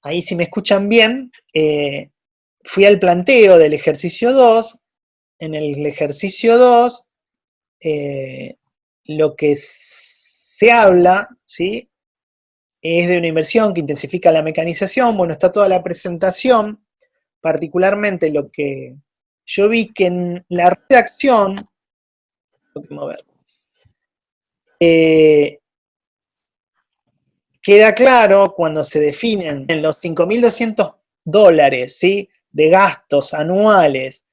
ahí si me escuchan bien, fui al planteo del ejercicio 2. En el ejercicio 2, lo que se habla, ¿sí?, es de una inversión que intensifica la mecanización. Bueno, está toda la presentación, particularmente lo que yo vi que en la redacción, tengo que mover, queda claro cuando se definen en los $5.200, ¿sí?, de gastos anuales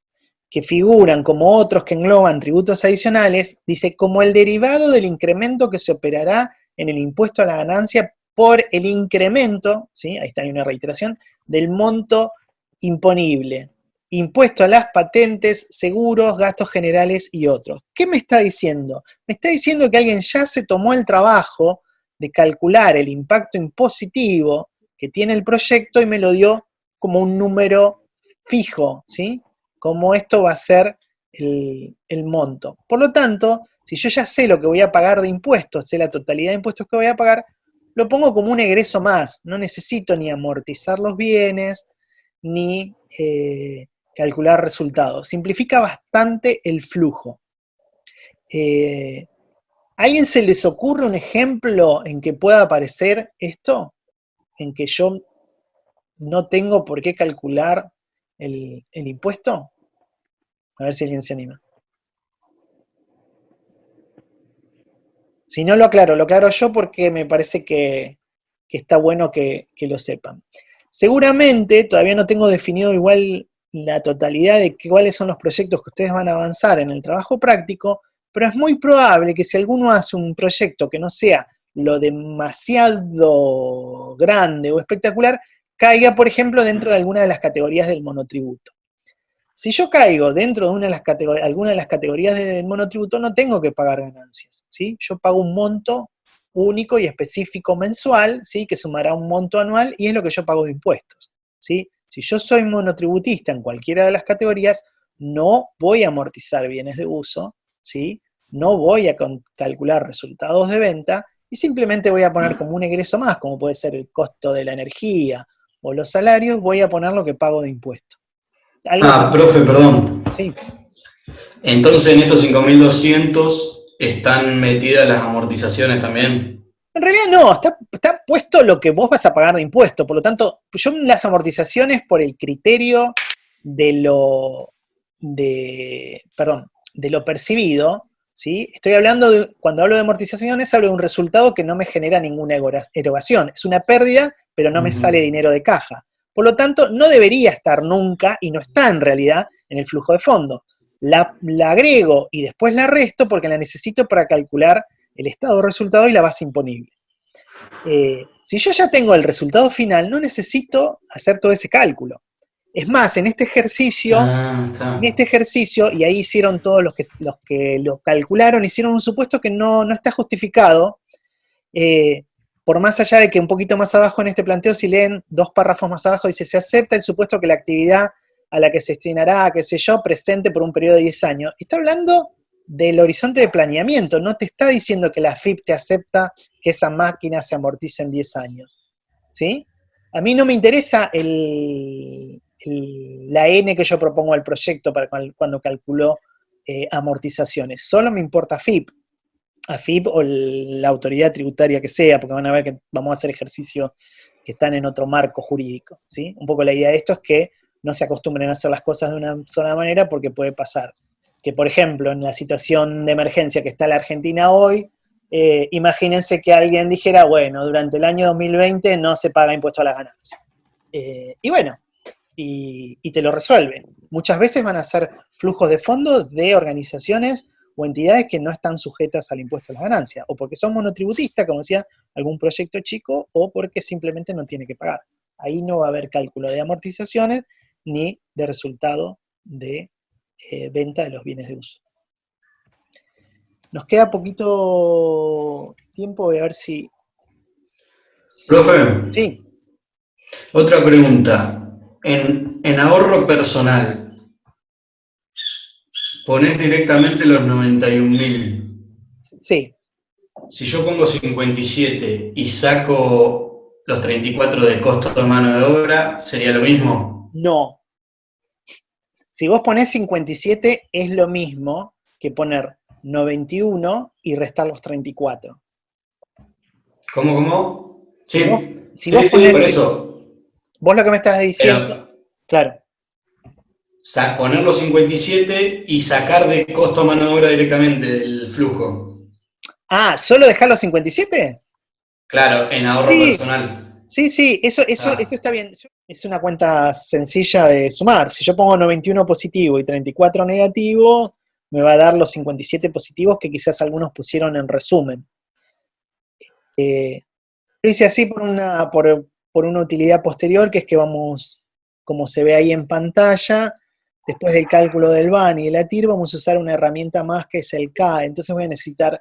que figuran como otros que engloban tributos adicionales, dice como el derivado del incremento que se operará en el impuesto a la ganancia por el incremento, ¿sí?, ahí está, hay una reiteración, del monto imponible, impuesto a las patentes, seguros, gastos generales y otros. ¿Qué me está diciendo? Me está diciendo que alguien ya se tomó el trabajo de calcular el impacto impositivo que tiene el proyecto y me lo dio como un número fijo, ¿sí?, como esto va a ser el monto. Por lo tanto, si yo ya sé lo que voy a pagar de impuestos, sé la totalidad de impuestos que voy a pagar, lo pongo como un egreso más. No necesito ni amortizar los bienes, ni calcular resultados. Simplifica bastante el flujo. ¿A alguien se les ocurre un ejemplo en que pueda aparecer esto? En que yo no tengo por qué calcular el impuesto. A ver si alguien se anima. Si no, lo aclaro yo porque me parece que está bueno que lo sepan. Seguramente, todavía no tengo definido igual la totalidad de cuáles son los proyectos que ustedes van a avanzar en el trabajo práctico, pero es muy probable que si alguno hace un proyecto que no sea lo demasiado grande o espectacular, caiga, por ejemplo, dentro de alguna de las categorías del monotributo. Si yo caigo dentro de alguna de las categorías del monotributo, no tengo que pagar ganancias, ¿sí? Yo pago un monto único y específico mensual, ¿sí?, que sumará un monto anual y es lo que yo pago de impuestos, ¿sí? Si yo soy monotributista en cualquiera de las categorías, no voy a amortizar bienes de uso, ¿sí?, no voy a calcular resultados de venta y simplemente voy a poner como un egreso más, como puede ser el costo de la energía o los salarios, voy a poner lo que pago de impuestos. Algo que... Profe, perdón. Sí. Entonces en estos 5.200 están metidas las amortizaciones también. En realidad no, está puesto lo que vos vas a pagar de impuesto, por lo tanto, yo las amortizaciones por el criterio de lo percibido, ¿sí? Estoy hablando cuando hablo de amortizaciones, hablo de un resultado que no me genera ninguna erogación, es una pérdida, pero no me sale dinero de caja. Por lo tanto, no debería estar nunca, y no está en realidad, en el flujo de fondo. La agrego y después la resto porque la necesito para calcular el estado de resultado y la base imponible. Si yo ya tengo el resultado final, no necesito hacer todo ese cálculo. Es más, en este ejercicio, y ahí hicieron todos los que lo calcularon, hicieron un supuesto que no está justificado, por más allá de que un poquito más abajo en este planteo, si leen 2 párrafos más abajo, dice, se acepta el supuesto que la actividad a la que se destinará, qué sé yo, presente por un periodo de 10 años. Está hablando del horizonte de planeamiento, no te está diciendo que la FIP te acepta que esa máquina se amortice en 10 años. ¿Sí? A mí no me interesa la N que yo propongo al proyecto para cuando calculo amortizaciones, solo me importa FIP. AFIP o la autoridad tributaria que sea, porque van a ver que vamos a hacer ejercicios que están en otro marco jurídico, ¿sí? Un poco la idea de esto es que no se acostumbren a hacer las cosas de una sola manera porque puede pasar que, por ejemplo, en la situación de emergencia que está la Argentina hoy, imagínense que alguien dijera, bueno, durante el año 2020 no se paga impuesto a las ganancias. Y bueno, y te lo resuelven. Muchas veces van a ser flujos de fondos de organizaciones o entidades que no están sujetas al impuesto a las ganancias, o porque son monotributistas, como decía, algún proyecto chico, o porque simplemente no tiene que pagar. Ahí no va a haber cálculo de amortizaciones ni de resultado de venta de los bienes de uso. Nos queda poquito tiempo, voy a ver si... Profe, Sí. otra pregunta. En ahorro personal, ¿ponés directamente los 91.000? Sí. Si yo pongo 57 y saco los 34 de costo de mano de obra, ¿sería lo mismo? No. Si vos ponés 57, es lo mismo que poner 91 y restar los 34. ¿Cómo? Si vos, Sí, si sí, vos sí, ponés, por eso. vos lo que me estás diciendo, Pero claro. poner los 57 y sacar de costo de mano de obra directamente del flujo. Ah, ¿solo dejar los 57? Claro, en ahorro Sí, personal. sí, eso Ah, está bien. Es una cuenta sencilla de sumar. Si yo pongo 91 positivo y 34 negativo, me va a dar los 57 positivos que quizás algunos pusieron en resumen. Lo hice así por una utilidad posterior, que es que vamos, como se ve ahí en pantalla, después del cálculo del BAN y de la TIR, vamos a usar una herramienta más que es el CAE. Entonces voy a necesitar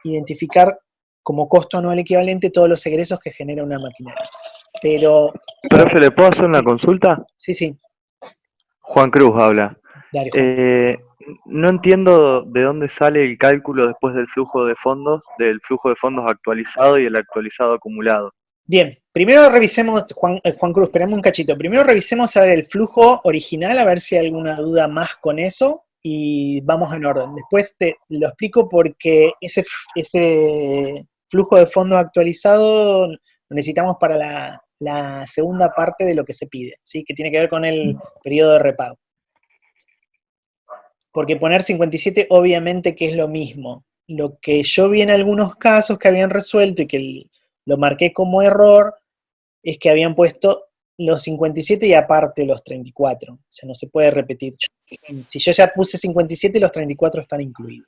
identificar como costo anual equivalente todos los egresos que genera una maquinaria. Pero, Profe, ¿le puedo hacer una sí, consulta? sí, Juan Cruz habla. dale, Juan. Eh, no entiendo de dónde sale el cálculo después del flujo de fondos actualizado y el actualizado acumulado. Bien, primero revisemos, Juan Cruz, esperemos un cachito. Primero revisemos a ver el flujo original, a ver si hay alguna duda más con eso, y vamos en orden. Después te lo explico porque ese flujo de fondo actualizado lo necesitamos para la segunda parte de lo que se pide, ¿sí? Que tiene que ver con el periodo de repago. Porque poner 57 obviamente que es lo mismo. Lo que yo vi en algunos casos que habían resuelto y que lo marqué como error es que habían puesto los 57 y aparte los 34. O sea, no se puede repetir. Si yo ya puse 57, los 34 están incluidos.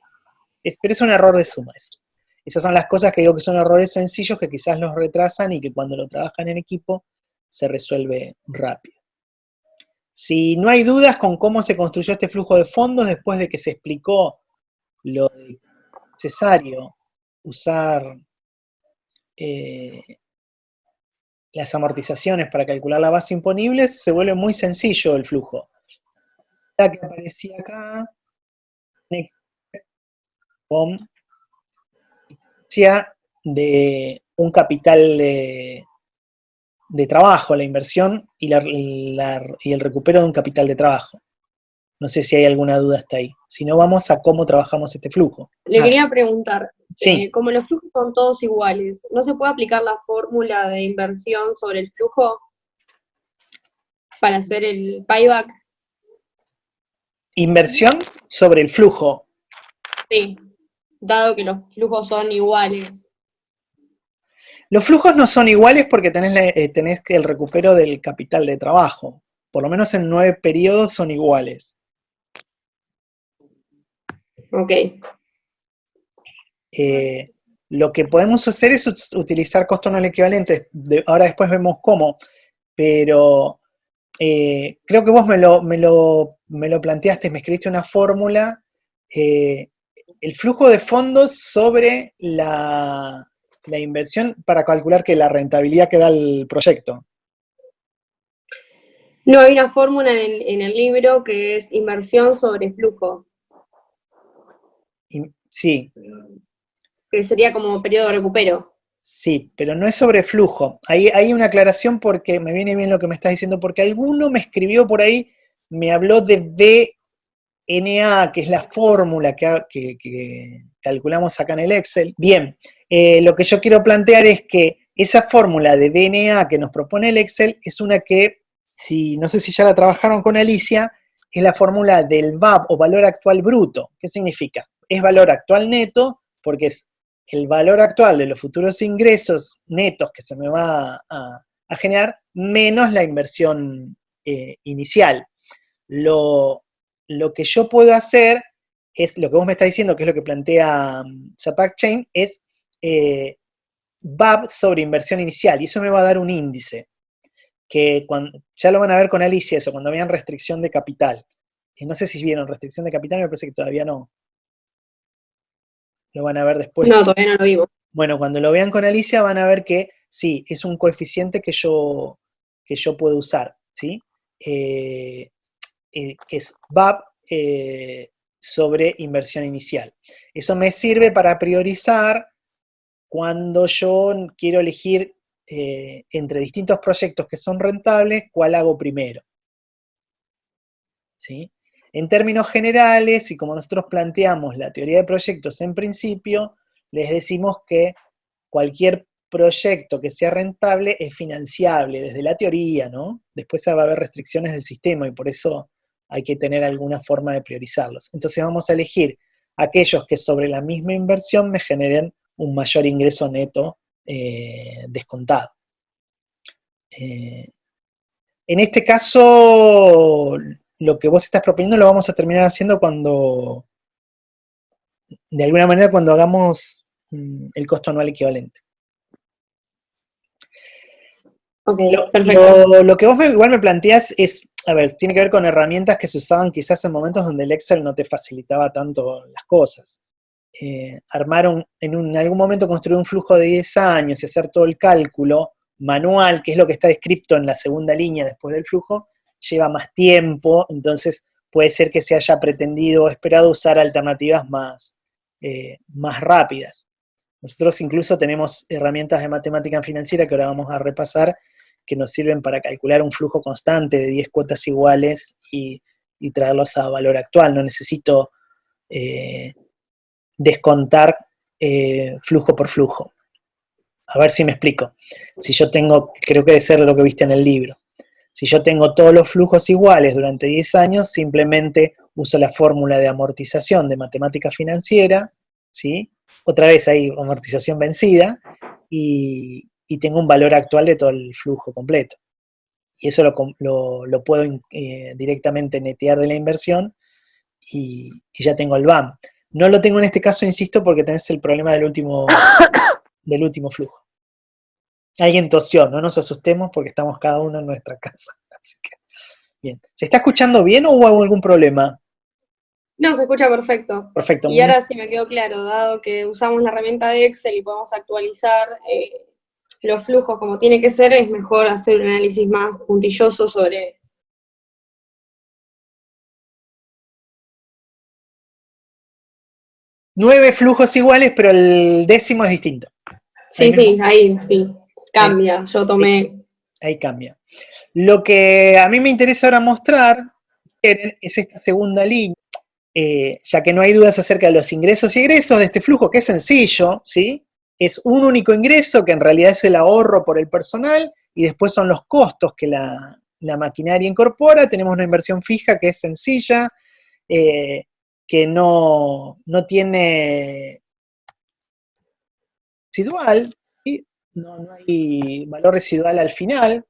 Pero es un error de suma eso. Esas son las cosas que digo que son errores sencillos que quizás los retrasan y que cuando lo trabajan en equipo se resuelve rápido. Si no hay dudas con cómo se construyó este flujo de fondos después de que se explicó lo necesario usar las amortizaciones para calcular la base imponible, se vuelve muy sencillo el flujo. La que aparecía acá, con de un capital de trabajo, la inversión y el recupero de un capital de trabajo. No sé si hay alguna duda hasta ahí. Si no, vamos a cómo trabajamos este flujo. Le quería preguntar, Sí, como los flujos son todos iguales, ¿no se puede aplicar la fórmula de inversión sobre el flujo para hacer el payback? inversión sobre el flujo. Sí, dado que los flujos son iguales. Los flujos no son iguales porque tenés que el recupero del capital de trabajo. Por lo menos en 9 periodos son iguales. Ok. Lo que podemos hacer es utilizar costo no equivalente. Ahora después vemos cómo. Pero creo que vos me lo planteaste, me escribiste una fórmula. El flujo de fondos sobre la inversión para calcular que la rentabilidad que da el proyecto. No, hay una fórmula en el libro que es inversión sobre flujo, Sí, que sería como periodo de recupero. sí, pero no es sobre flujo. Hay una aclaración porque me viene bien lo que me estás diciendo, porque alguno me escribió por ahí, me habló de BNA, que es la fórmula que calculamos acá en el Excel. Bien, lo que yo quiero plantear es que esa fórmula de BNA que nos propone el Excel es una que, si no sé si ya la trabajaron con Alicia, es la fórmula del VAB o valor actual bruto. ¿Qué significa? Es valor actual neto porque es el valor actual de los futuros ingresos netos que se me va a generar menos la inversión inicial. Lo que yo puedo hacer es, lo que vos me estás diciendo, que es lo que plantea Zapac Chain, es VAB sobre inversión inicial, y eso me va a dar un índice, que ya lo van a ver con Alicia eso, cuando vean restricción de capital. No sé si vieron restricción de capital, me parece que todavía no. Lo van a ver después. No, todavía no lo vimos. Bueno, cuando lo vean con Alicia van a ver que sí, es un coeficiente que yo puedo usar, ¿sí? Que es VAP sobre inversión inicial. Eso me sirve para priorizar cuando yo quiero elegir entre distintos proyectos que son rentables, cuál hago primero. ¿Sí? En términos generales, y como nosotros planteamos la teoría de proyectos en principio, les decimos que cualquier proyecto que sea rentable es financiable desde la teoría, ¿no? Después va a haber restricciones del sistema y por eso hay que tener alguna forma de priorizarlos. Entonces vamos a elegir aquellos que sobre la misma inversión me generen un mayor ingreso neto descontado. En este caso, lo que vos estás proponiendo lo vamos a terminar haciendo cuando, de alguna manera, cuando hagamos el costo anual equivalente. Ok, perfecto. Lo que vos igual me planteás es, a ver, tiene que ver con herramientas que se usaban quizás en momentos donde el Excel no te facilitaba tanto las cosas. En algún momento construir un flujo de 10 años y hacer todo el cálculo manual, que es lo que está descrito en la segunda línea después del flujo, lleva más tiempo, entonces puede ser que se haya pretendido o esperado usar alternativas más rápidas. Nosotros incluso tenemos herramientas de matemática financiera que ahora vamos a repasar, que nos sirven para calcular un flujo constante de 10 cuotas iguales y traerlos a valor actual. No necesito descontar flujo por flujo. A ver si me explico. Si yo tengo, creo que debe ser lo que viste en el libro, si yo tengo todos los flujos iguales durante 10 años, simplemente uso la fórmula de amortización de matemática financiera, ¿sí? Otra vez ahí, amortización vencida, y tengo un valor actual de todo el flujo completo. Y eso lo puedo directamente netear de la inversión y ya tengo el BAM. No lo tengo en este caso, insisto, porque tenés el problema del último flujo. Alguien tosió, no nos asustemos porque estamos cada uno en nuestra casa. Así que, bien. ¿Se está escuchando bien o hubo algún problema? No, se escucha perfecto. Perfecto. Y ahora sí me quedó claro, dado que usamos la herramienta de Excel y podemos actualizar los flujos como tiene que ser, es mejor hacer un análisis más puntilloso sobre... Nueve flujos iguales, pero el décimo es distinto. Sí, ahí sí, cambia. Yo tomé... Ahí cambia. Lo que a mí me interesa ahora mostrar es esta segunda línea, ya que no hay dudas acerca de los ingresos y egresos de este flujo, que es sencillo, ¿sí? Es un único ingreso, que en realidad es el ahorro por el personal, y después son los costos que la maquinaria incorpora. Tenemos una inversión fija que es sencilla, que no tiene residual, ¿sí? No hay valor residual al final,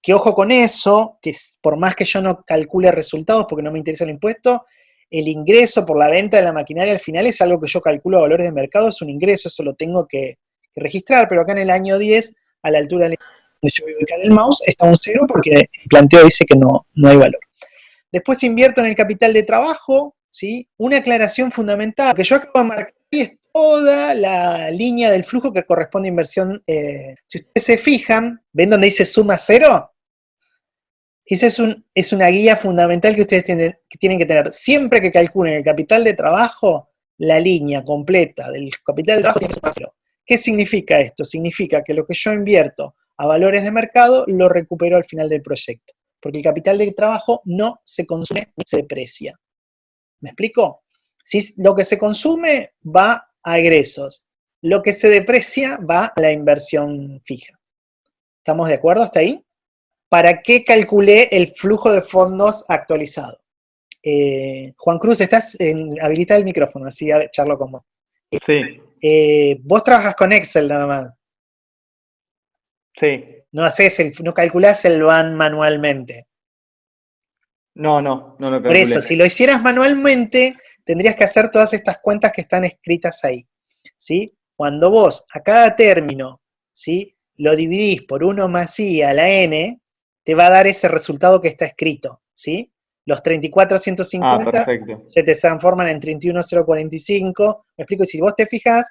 que ojo con eso, que por más que yo no calcule resultados porque no me interesa el impuesto, el ingreso por la venta de la maquinaria al final es algo que yo calculo a valores de mercado, es un ingreso, eso lo tengo que registrar, pero acá en el año 10, a la altura donde yo voy a ubicar el mouse, está un 0 porque el planteo dice que no hay valor. Después invierto en el capital de trabajo, ¿sí? Una aclaración fundamental, que yo acabo de marcar es toda la línea del flujo que corresponde a inversión. Si ustedes se fijan, ¿ven donde dice suma 0? Esa es una guía fundamental que ustedes tienen que tener. Siempre que calculen el capital de trabajo, la línea completa del capital de trabajo tiene que sumar 0. ¿Qué significa esto? Significa que lo que yo invierto a valores de mercado lo recupero al final del proyecto, porque el capital de trabajo no se consume ni se deprecia. ¿Me explico? Si lo que se consume va a egresos, lo que se deprecia va a la inversión fija. ¿Estamos de acuerdo hasta ahí? ¿Para qué calculé el flujo de fondos actualizado? Juan Cruz, estás habilita el micrófono, así charlo con vos. Sí. Vos trabajas con Excel nada más. Sí. No calculás el BAN manualmente. No lo calculé. Por eso, si lo hicieras manualmente, tendrías que hacer todas estas cuentas que están escritas ahí, ¿sí? Cuando vos a cada término, ¿sí?, lo dividís por 1 más i a la n, te va a dar ese resultado que está escrito, ¿sí? Los 34,150 se te transforman en 31,045. Me explico, y si vos te fijas,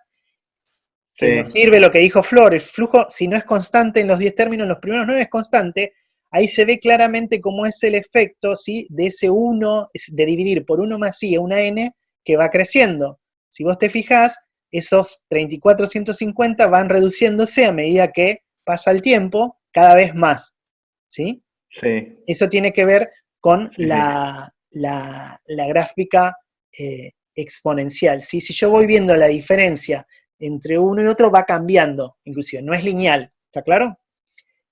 que nos sirve lo que dijo Flor, el flujo, si no es constante en los 10 términos, los primeros 9 es constante, ahí se ve claramente cómo es el efecto, ¿sí?, de ese 1, de dividir por 1 más i a una n, que va creciendo. Si vos te fijás, esos 34,150 van reduciéndose a medida que pasa el tiempo, cada vez más, ¿sí? Sí. Eso tiene que ver con Sí, sí. la gráfica exponencial, ¿sí? Si yo voy viendo la diferencia entre uno y otro, va cambiando, inclusive, no es lineal, ¿está claro?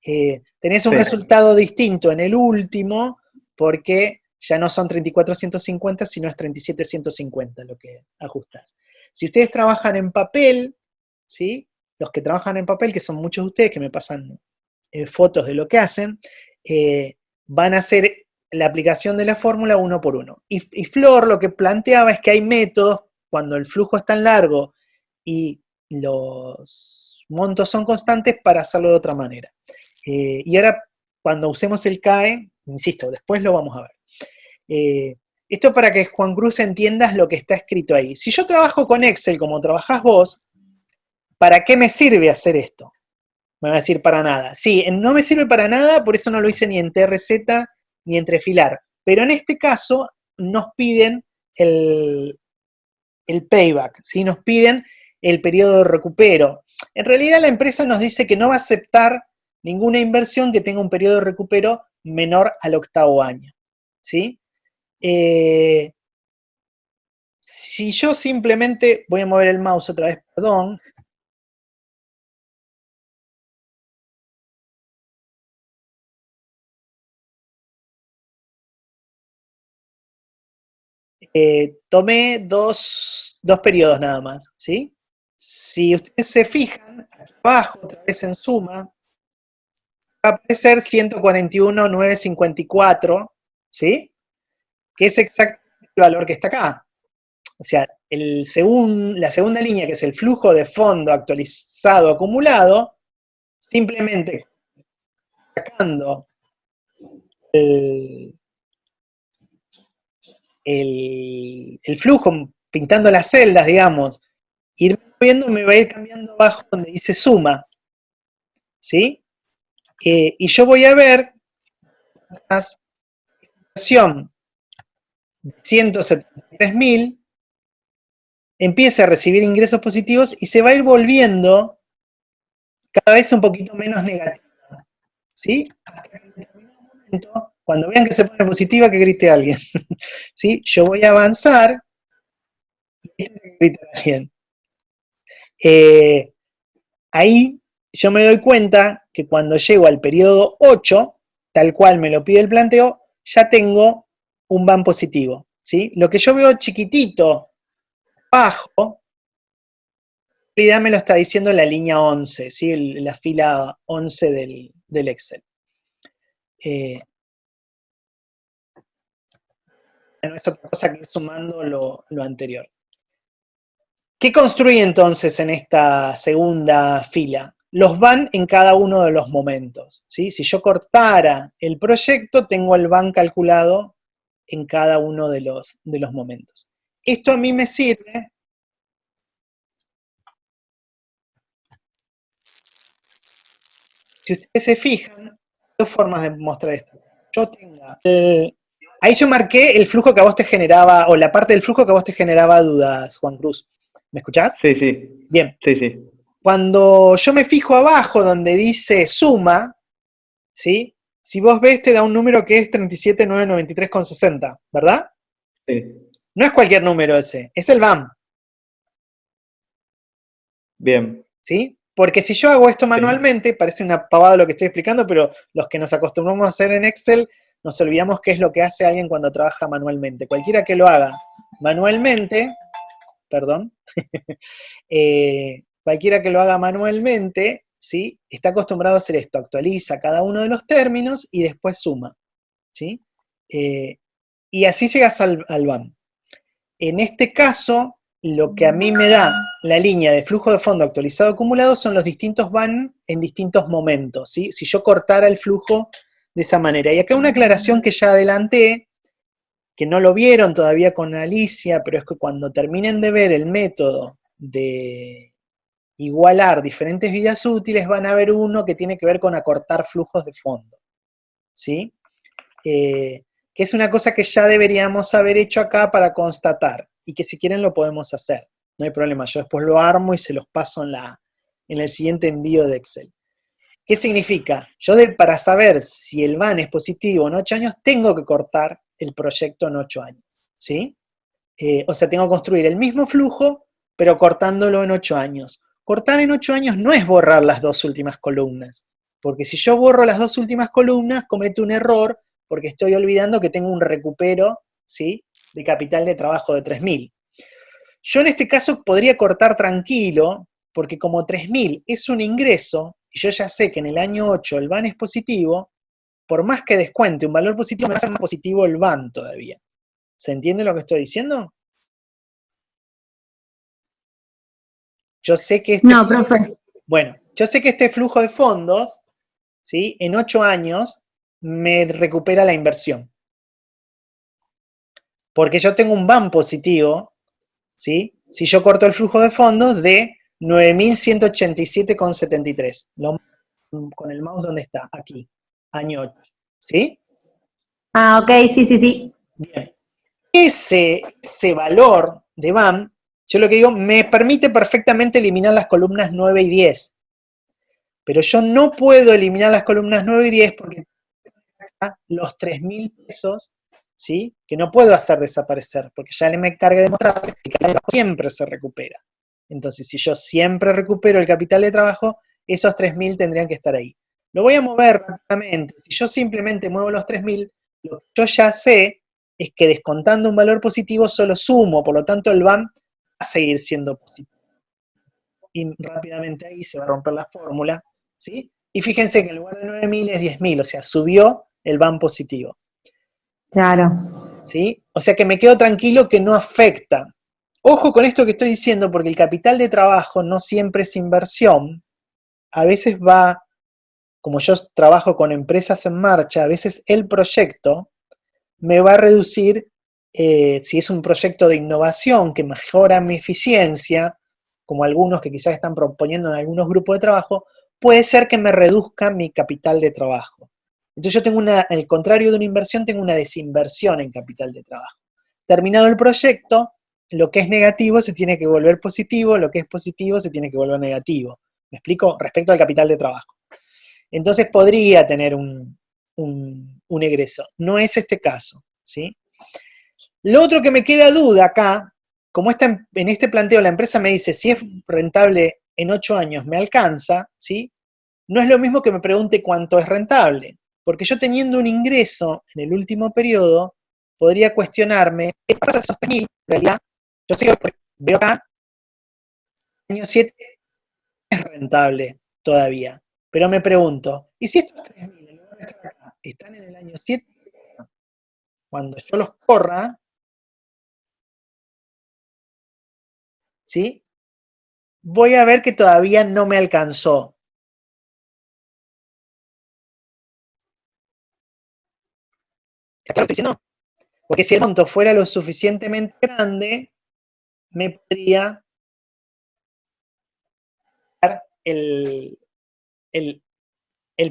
Tenés un Sí. resultado distinto en el último, porque ya no son 34.150, sino es 37.150 lo que ajustas. Si ustedes trabajan en papel, ¿sí? Los que trabajan en papel, que son muchos de ustedes que me pasan fotos de lo que hacen, van a hacer la aplicación de la fórmula uno por uno. Y Flor lo que planteaba es que hay métodos, cuando el flujo es tan largo y los montos son constantes, para hacerlo de otra manera. Y ahora, cuando usemos el CAE, insisto, después lo vamos a ver. Esto para que, Juan Cruz, entiendas lo que está escrito ahí. Si yo trabajo con Excel como trabajás vos, ¿para qué me sirve hacer esto? Me van a decir, para nada. Sí, no me sirve para nada, por eso no lo hice ni en TRZ ni en Trefilar. Pero en este caso nos piden el payback, ¿sí? Nos piden el periodo de recupero. En realidad la empresa nos dice que no va a aceptar ninguna inversión que tenga un periodo de recupero menor al 8º año, ¿sí? Si yo simplemente, voy a mover el mouse otra vez, perdón. Tomé dos periodos nada más, ¿sí? Si ustedes se fijan, aquí abajo, otra vez en suma, va a aparecer 141.954, ¿sí? Que es exactamente el valor que está acá. O sea, la segunda línea, que es el flujo de fondo actualizado acumulado, simplemente sacando el flujo, pintando las celdas, digamos, ir viendo, me va a ir cambiando abajo donde dice suma, ¿sí? Y yo voy a ver la estación de 173.000 empieza a recibir ingresos positivos y se va a ir volviendo cada vez un poquito menos negativa, ¿sí? Hasta que en determinado momento, cuando vean que se pone positiva, que grite alguien, ¿sí? Yo voy a avanzar y que grite alguien. Ahí yo me doy cuenta que cuando llego al periodo 8, tal cual me lo pide el planteo, ya tengo un van positivo, ¿sí? Lo que yo veo chiquitito, bajo, en realidad me lo está diciendo la línea 11, ¿sí? La fila 11 del Excel. No es otra cosa que ir sumando lo anterior. ¿Qué construye entonces en esta segunda fila? Los van en cada uno de los momentos, ¿sí? Si yo cortara el proyecto, tengo el van calculado en cada uno de los momentos. Esto a mí me sirve. Si ustedes se fijan, hay dos formas de mostrar esto. Ahí yo marqué el flujo que a vos te generaba, o la parte del flujo que a vos te generaba dudas, Juan Cruz. ¿Me escuchás? Sí, sí. Bien. Sí, sí. Cuando yo me fijo abajo donde dice suma, ¿sí? Si vos ves, te da un número que es 37.993,60, ¿verdad? Sí. No es cualquier número ese, es el BAM, Bien. ¿sí? Porque si yo hago esto Sí. manualmente, parece una pavada lo que estoy explicando, pero los que nos acostumbramos a hacer en Excel, nos olvidamos qué es lo que hace alguien cuando trabaja manualmente. Cualquiera que lo haga manualmente, perdón, cualquiera que lo haga manualmente, ¿sí? Está acostumbrado a hacer esto, actualiza cada uno de los términos y después suma, ¿sí? Y así llegas al BAM. En este caso, lo que a mí me da la línea de flujo de fondo actualizado acumulado son los distintos BAN en distintos momentos, ¿sí? Si yo cortara el flujo de esa manera. Y acá una aclaración que ya adelanté, que no lo vieron todavía con Alicia, pero es que cuando terminen de ver el método de igualar diferentes vidas útiles, van a ver uno que tiene que ver con acortar flujos de fondo, ¿sí? Que es una cosa que ya deberíamos haber hecho acá para constatar, y que si quieren lo podemos hacer, no hay problema, yo después lo armo y se los paso en el siguiente envío de Excel. ¿Qué significa? Para saber si el VAN es positivo en 8 años, tengo que cortar el proyecto en 8 años, ¿sí? O sea, tengo que construir el mismo flujo, pero cortándolo en 8 años. Cortar en 8 años no es borrar las 2 últimas columnas, porque si yo borro las 2 últimas columnas, cometo un error, porque estoy olvidando que tengo un recupero, ¿sí?, de capital de trabajo de 3.000. Yo en este caso podría cortar tranquilo, porque como 3.000 es un ingreso, y yo ya sé que en el año 8 el VAN es positivo, por más que descuente un valor positivo, me va a ser más positivo el VAN todavía. ¿Se entiende lo que estoy diciendo? Yo sé que No, profe. Bueno, yo sé que este flujo de fondos, ¿sí?, en 8 años me recupera la inversión. Porque yo tengo un VAN positivo, ¿sí?, si yo corto el flujo de fondos de 9.187,73. Con el mouse, ¿dónde está? Aquí, año 8. ¿Sí? Ah, ok, sí, sí, sí. Bien. Ese valor de VAN, yo lo que digo, me permite perfectamente eliminar las columnas 9 y 10. Pero yo no puedo eliminar las columnas 9 y 10 porque los 3.000 pesos, ¿sí?, que no puedo hacer desaparecer, porque ya me encargué de mostrar que el capital de trabajo siempre se recupera. Entonces, si yo siempre recupero el capital de trabajo, esos 3.000 tendrían que estar ahí. Lo voy a mover rápidamente. Si yo simplemente muevo los 3.000, lo que yo ya sé es que descontando un valor positivo solo sumo, por lo tanto el VAN va a seguir siendo positivo. Y rápidamente ahí se va a romper la fórmula, ¿sí? Y fíjense que en lugar de 9.000 es 10.000, o sea, subió el VAN positivo. Claro. ¿Sí? O sea que me quedo tranquilo que no afecta. Ojo con esto que estoy diciendo, porque el capital de trabajo no siempre es inversión. A veces va, como yo trabajo con empresas en marcha, a veces el proyecto me va a reducir, si es un proyecto de innovación que mejora mi eficiencia, como algunos que quizás están proponiendo en algunos grupos de trabajo, puede ser que me reduzca mi capital de trabajo. Entonces yo tengo al contrario de una inversión, tengo una desinversión en capital de trabajo. Terminado el proyecto, lo que es negativo se tiene que volver positivo, lo que es positivo se tiene que volver negativo. ¿Me explico? Respecto al capital de trabajo. Entonces podría tener un egreso. No es este caso, ¿sí? Lo otro que me queda duda acá, como en este planteo la empresa me dice si es rentable en 8 años me alcanza, ¿sí? No es lo mismo que me pregunte cuánto es rentable, porque yo teniendo un ingreso en el último periodo, podría cuestionarme, ¿qué pasa esos 3.000? En realidad, yo sé que veo acá, el año 7 es rentable todavía, pero me pregunto, ¿y si estos 3.000 en lugar de estar acá están en el año 7? Cuando yo los corra, ¿sí?, voy a ver que todavía no me alcanzó. ¿Está claro lo que estoy diciendo? Porque si el monto fuera lo suficientemente grande, me podría dar el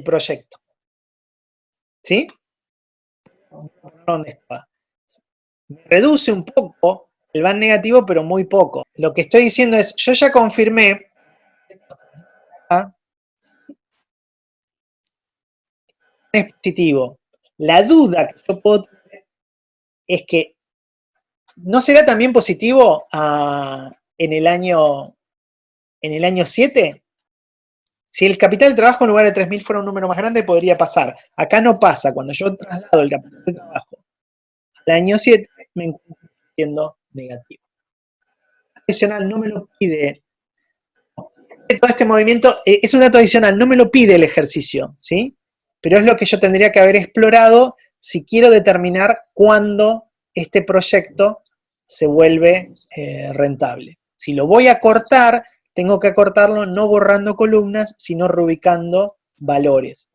proyecto. ¿Sí? ¿Dónde está? Me reduce un poco el VAN negativo, pero muy poco. Lo que estoy diciendo es, yo ya confirmé, es positivo. La duda que yo puedo tener es que ¿no será también positivo en el año 7? Si el capital de trabajo en lugar de 3.000 fuera un número más grande, podría pasar. Acá no pasa. Cuando yo traslado el capital de trabajo al año 7, me encuentro siendo negativo. Adicional no me lo pide. Todo este movimiento es un dato adicional, no me lo pide el ejercicio, ¿sí? Pero es lo que yo tendría que haber explorado si quiero determinar cuándo este proyecto se vuelve rentable. Si lo voy a cortar, tengo que acortarlo no borrando columnas, sino reubicando valores.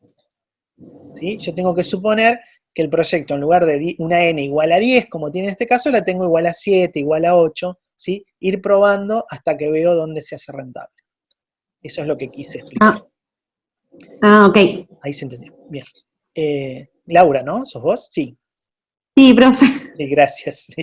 ¿Sí? Yo tengo que suponer que el proyecto, en lugar de una n igual a 10, como tiene en este caso, la tengo igual a 7, igual a 8, ¿sí? Ir probando hasta que veo dónde se hace rentable. Eso es lo que quise explicar. Ok. Ahí se entendió. Bien. Laura, ¿no? ¿Sos vos? Sí. Sí, profe. Sí, gracias. Sí.